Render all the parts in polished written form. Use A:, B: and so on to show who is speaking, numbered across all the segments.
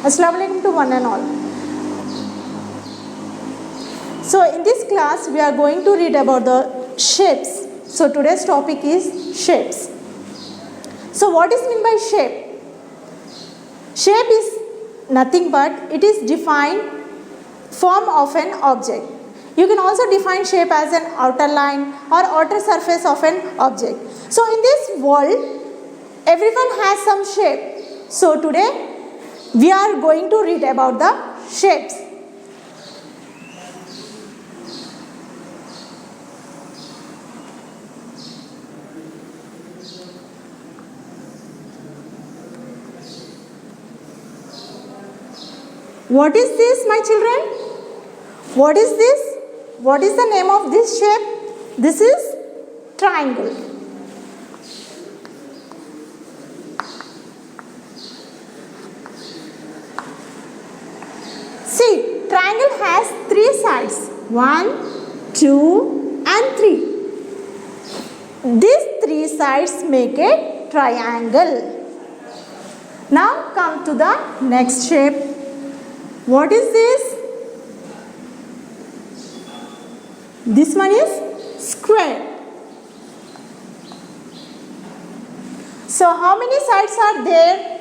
A: Assalamu alaikum to one and all. So in this class we are going to read about the shapes. So today's topic is shapes. So what is meant by shape? Shape is nothing but it is defined form of an object. You can also define shape as an outer line or outer surface of an object. So in this world everyone has some shape. So today we are going to read about the shapes. What is this, my children? What is this? What is the name of this shape? This is triangle. See, triangle has three sides. 1, 2 and 3. These three sides make a triangle. Now come to the next shape. What is this? This one is square. So how many sides are there?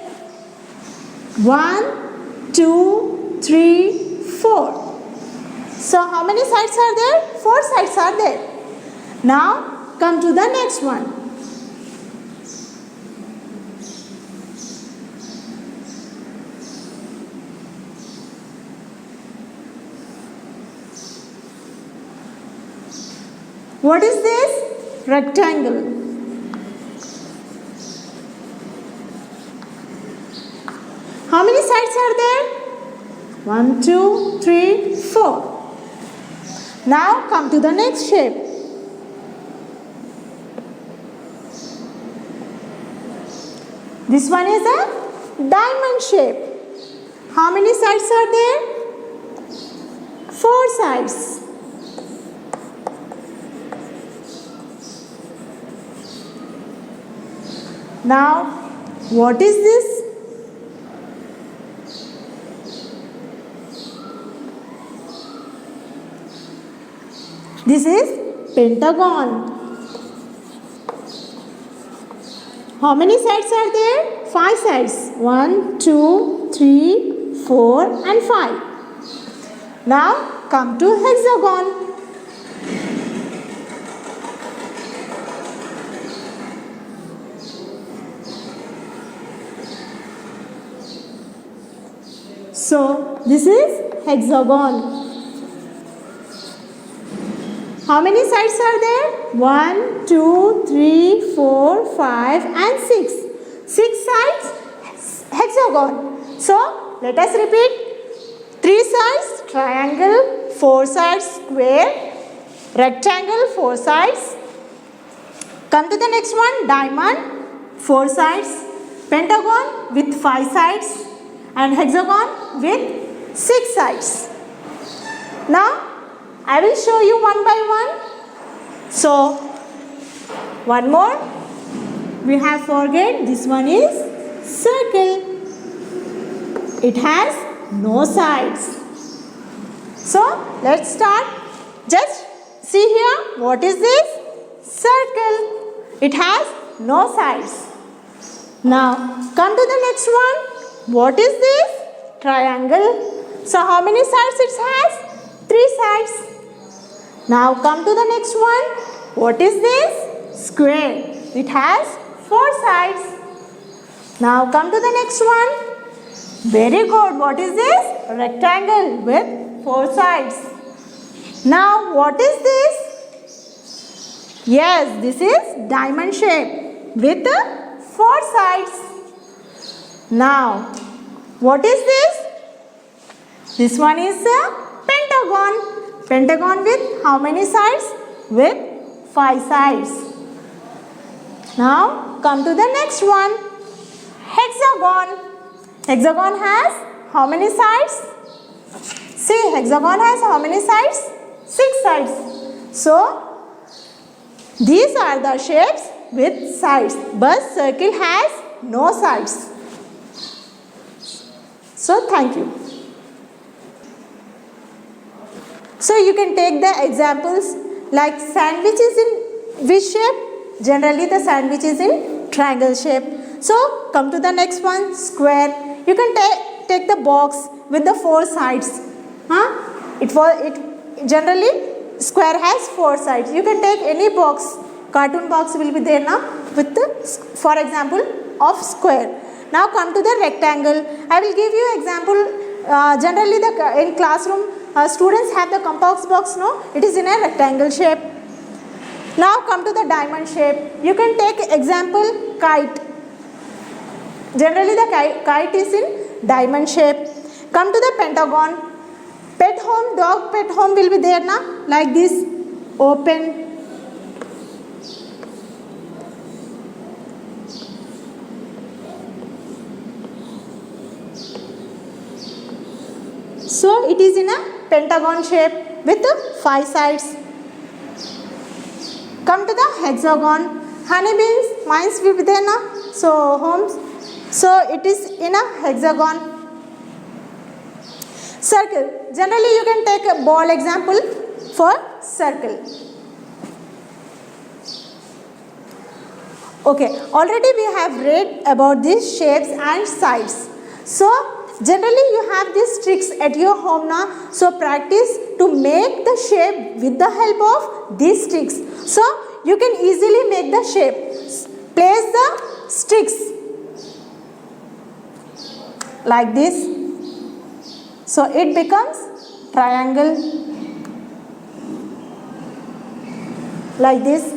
A: 1, 2, 3, 4. So how many sides are there? 4 sides are there. Now come to the next one. What is this? Rectangle. How many sides are there? 1, 2, 3, 4. Now come to the next shape. This one is a diamond shape. How many sides are there? 4 sides. Now, what is this? This is pentagon. How many sides are there? 5 sides. 1, 2, 3, 4 and 5. Now, come to hexagon. So, this is hexagon. How many sides are there? 1, 2, 3, 4, 5 and 6. 6 sides hexagon. So, let us repeat. 3 sides triangle, 4 sides square, rectangle 4 sides. Come to the next one, diamond 4 sides, pentagon with 5 sides. And hexagon with 6 sides. Now I will show you one by one. So one more. We have forget this one is circle. It has no sides. So let's start. Just see here. What is this? Circle. It has no sides. Now come to the next one. What is this? Triangle. So how many sides it has? 3 sides. Now come to the next one. What is this? Square. It has 4 sides. Now come to the next one. Very good. What is this? Rectangle with 4 sides. Now what is this? Yes, this is diamond shape with 4 sides. Now, what is this? This one is a pentagon. Pentagon with how many sides? With 5 sides. Now, come to the next one. Hexagon. Hexagon has how many sides? See, hexagon has how many sides? 6 sides. So, these are the shapes with sides, but circle has no sides. So thank you. So you can take the examples like sandwich is in which shape? Generally the sandwich is in triangle shape. So come to the next one, square. You can take the box with the 4 sides. It generally square has 4 sides. You can take any box. Cartoon box will be there now with the, for example, of square. Now come to the rectangle. I will give you example. Generally in classroom students have the compass box, no? It is in a rectangle shape. Now come to the diamond shape. You can take example kite. Generally the kite is in diamond shape. Come to the pentagon. Pet home, dog pet home will be there now, like this, open. So it is in a pentagon shape with 5 sides. Come to the hexagon. Honeybees, mines will be there now. So homes. So it is in a hexagon. Circle. Generally you can take a ball example for circle. Okay. Already we have read about these shapes and sides. So generally you have these tricks at your home now. So practice to make the shape with the help of these sticks. So you can easily make the shape. Place the sticks like this. So it becomes triangle like this.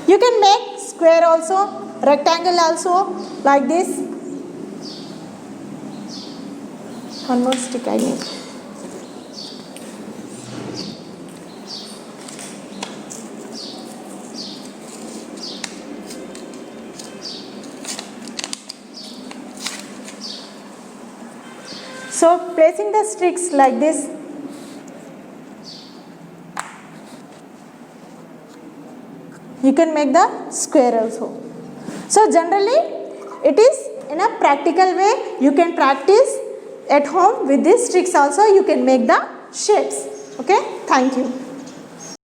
A: You can make square also, rectangle also like this. One more stick I need. So placing the sticks like this. You can make the square also. So generally it is in a practical way. You can practice at home with these tricks also. You can make the shapes. Okay, thank you.